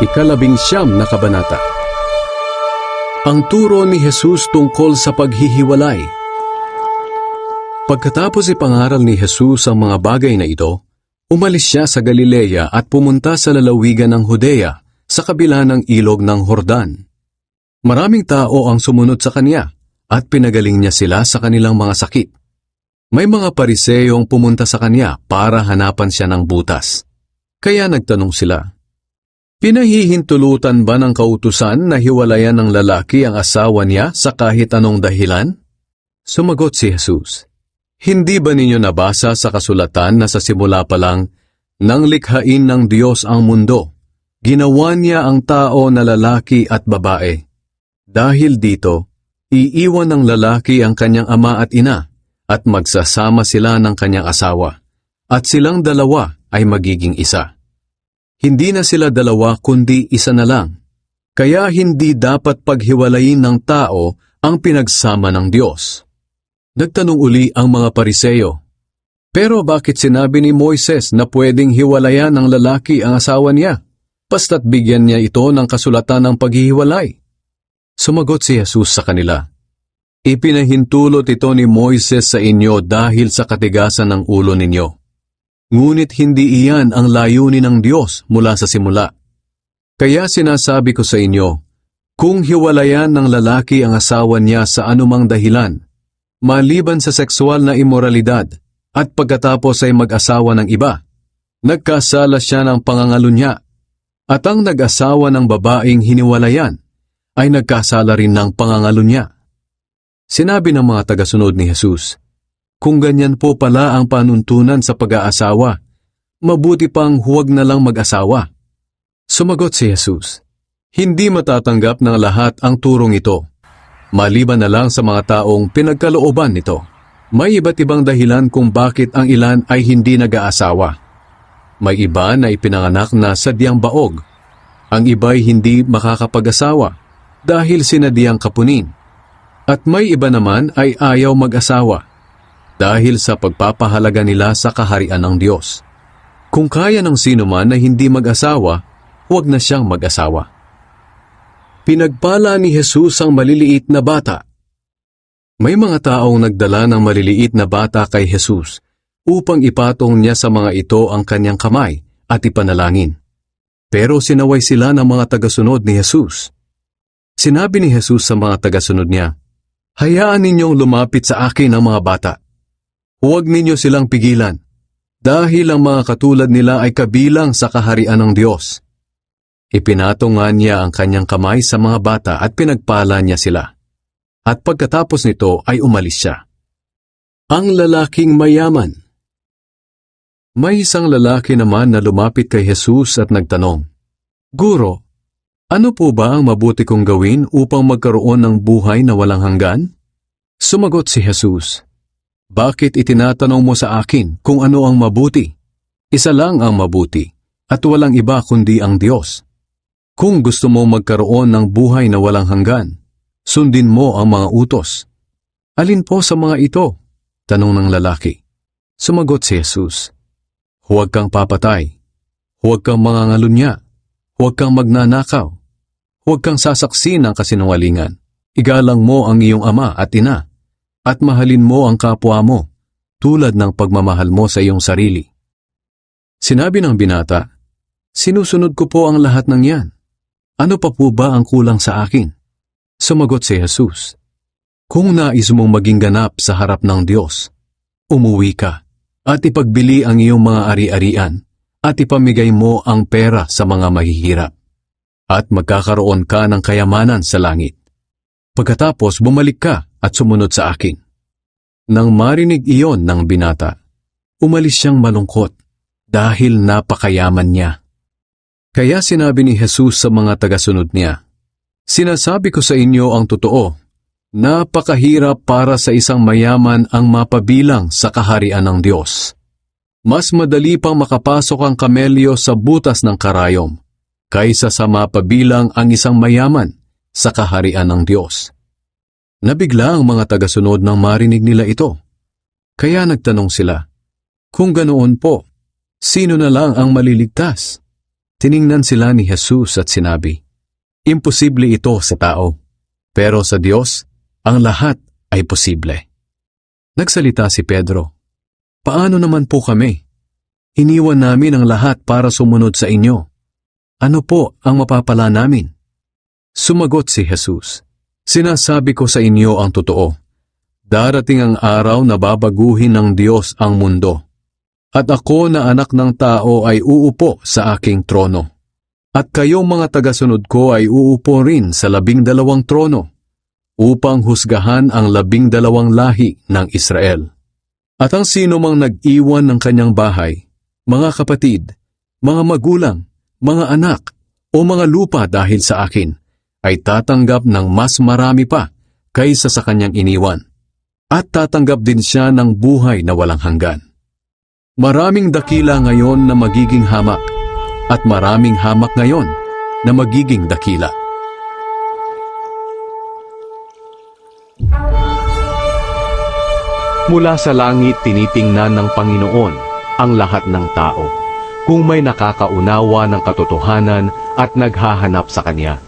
Ikalabing-siyam na kabanata. Ang turo ni Jesus tungkol sa paghihiwalay. Pagkatapos ipangaral ni Jesus ang mga bagay na ito, umalis siya sa Galilea at pumunta sa lalawigan ng Judea sa kabila ng ilog ng Jordan. Maraming tao ang sumunod sa kanya at pinagaling niya sila sa kanilang mga sakit. May mga Pariseyong pumunta sa kanya para hanapan siya ng butas. Kaya nagtanong sila, "Pinahihintulutan ba ng kautusan na hiwalayan ng lalaki ang asawa niya sa kahit anong dahilan?" Sumagot si Jesus, "Hindi ba ninyo nabasa sa kasulatan na sa simula pa lang, nang likhain ng Diyos ang mundo, ginawa niya ang tao na lalaki at babae? Dahil dito, iiwan ng lalaki ang kanyang ama at ina, at magsasama sila ng kanyang asawa, at silang dalawa ay magiging isa. Hindi na sila dalawa kundi isa na lang. Kaya hindi dapat paghiwalayin ng tao ang pinagsama ng Diyos." Nagtanong uli ang mga Pariseyo, "Pero bakit sinabi ni Moises na pwedeng hiwalayan ng lalaki ang asawa niya? Basta't bigyan niya ito ng kasulatan ng paghihiwalay." Sumagot si Jesus sa kanila, "Ipinahintulot ito ni Moises sa inyo dahil sa katigasan ng ulo ninyo. Ngunit hindi iyan ang layunin ng Diyos mula sa simula. Kaya sinasabi ko sa inyo, kung hiwalayan ng lalaki ang asawa niya sa anumang dahilan, maliban sa sexual na imoralidad, at pagkatapos ay mag-asawa ng iba, nagkasala siya ng pangangalunya, at ang nag-asawa ng babaeng hiniwalayan ay nagkasala rin ng pangangalunya." Sinabi ng mga tagasunod ni Jesus, "Kung ganyan po pala ang panuntunan sa pag-aasawa, mabuti pang huwag na lang mag-asawa." Sumagot si Jesus, "Hindi matatanggap ng lahat ang turong ito, maliban na lang sa mga taong pinagkalooban nito. May iba't ibang dahilan kung bakit ang ilan ay hindi nag-aasawa. May iba na ipinanganak na sadyang baog, ang iba'y hindi makakapag-asawa dahil sinadyang kapunin, at may iba naman ay ayaw mag-asawa dahil sa pagpapahalaga nila sa kaharian ng Diyos. Kung kaya ng sino man na hindi mag-asawa, huwag na siyang mag-asawa." Pinagpala ni Jesus ang maliliit na bata. May mga taong nagdala ng maliliit na bata kay Jesus upang ipatong niya sa mga ito ang kanyang kamay at ipanalangin. Pero sinaway sila ng mga tagasunod ni Jesus. Sinabi ni Jesus sa mga tagasunod niya, "Hayaan ninyong lumapit sa akin ang mga bata. Huwag ninyo silang pigilan, dahil ang mga katulad nila ay kabilang sa kaharian ng Diyos." Ipinatong nga niya ang kanyang kamay sa mga bata at pinagpala niya sila. At pagkatapos nito ay umalis siya. Ang lalaking mayaman. May isang lalaki naman na lumapit kay Jesus at nagtanong, "Guro, ano po ba ang mabuti kong gawin upang magkaroon ng buhay na walang hanggan?" Sumagot si Jesus, "Bakit itinatanong mo sa akin kung ano ang mabuti? Isa lang ang mabuti, at walang iba kundi ang Diyos. Kung gusto mo magkaroon ng buhay na walang hanggan, sundin mo ang mga utos." "Alin po sa mga ito?" tanong ng lalaki. Sumagot si Jesus, "Huwag kang papatay, huwag kang mangangalunya, huwag kang magnanakaw, huwag kang sasaksi ng kasinungalingan, igalang mo ang iyong ama at ina, at mahalin mo ang kapwa mo, tulad ng pagmamahal mo sa iyong sarili." Sinabi ng binata, "Sinusunod ko po ang lahat ng yan. Ano pa po ba ang kulang sa akin?" Sumagot si Jesus, "Kung nais mong maging ganap sa harap ng Diyos, umuwi ka at ipagbili ang iyong mga ari-arian at ipamigay mo ang pera sa mga mahihirap, at magkakaroon ka ng kayamanan sa langit. Pagkatapos bumalik ka at sumunod sa akin." Nang marinig iyon ng binata, umalis siyang malungkot dahil napakayaman niya. Kaya sinabi ni Jesus sa mga tagasunod niya, "Sinasabi ko sa inyo ang totoo, napakahirap para sa isang mayaman ang mapabilang sa kaharian ng Diyos. Mas madali pang makapasok ang kamelyo sa butas ng karayom, kaysa sa mapabilang ang isang mayaman sa kaharian ng Diyos." Nabigla ang mga tagasunod nang marinig nila ito. Kaya nagtanong sila, "Kung ganoon po, sino na lang ang maliligtas?" Tiningnan sila ni Jesus at sinabi, "Imposible ito sa tao, pero sa Diyos, ang lahat ay posible." Nagsalita si Pedro, "Paano naman po kami? Iniwan namin ang lahat para sumunod sa inyo. Ano po ang mapapala namin?" Sumagot si Jesus, "Sinasabi ko sa inyo ang totoo. Darating ang araw na babaguhin ng Diyos ang mundo. At ako na anak ng tao ay uupo sa aking trono. At kayong mga tagasunod ko ay uupo rin sa 12 trono, upang husgahan ang 12 lahi ng Israel. At ang sino mang nag-iwan ng kanyang bahay, mga kapatid, mga magulang, mga anak, o mga lupa dahil sa akin, ay tatanggap ng mas marami pa kaysa sa kanyang iniwan. At tatanggap din siya ng buhay na walang hanggan. Maraming dakila ngayon na magiging hamak, at maraming hamak ngayon na magiging dakila." Mula sa langit tinitingnan ng Panginoon ang lahat ng tao, kung may nakakaunawa ng katotohanan at naghahanap sa Kanya.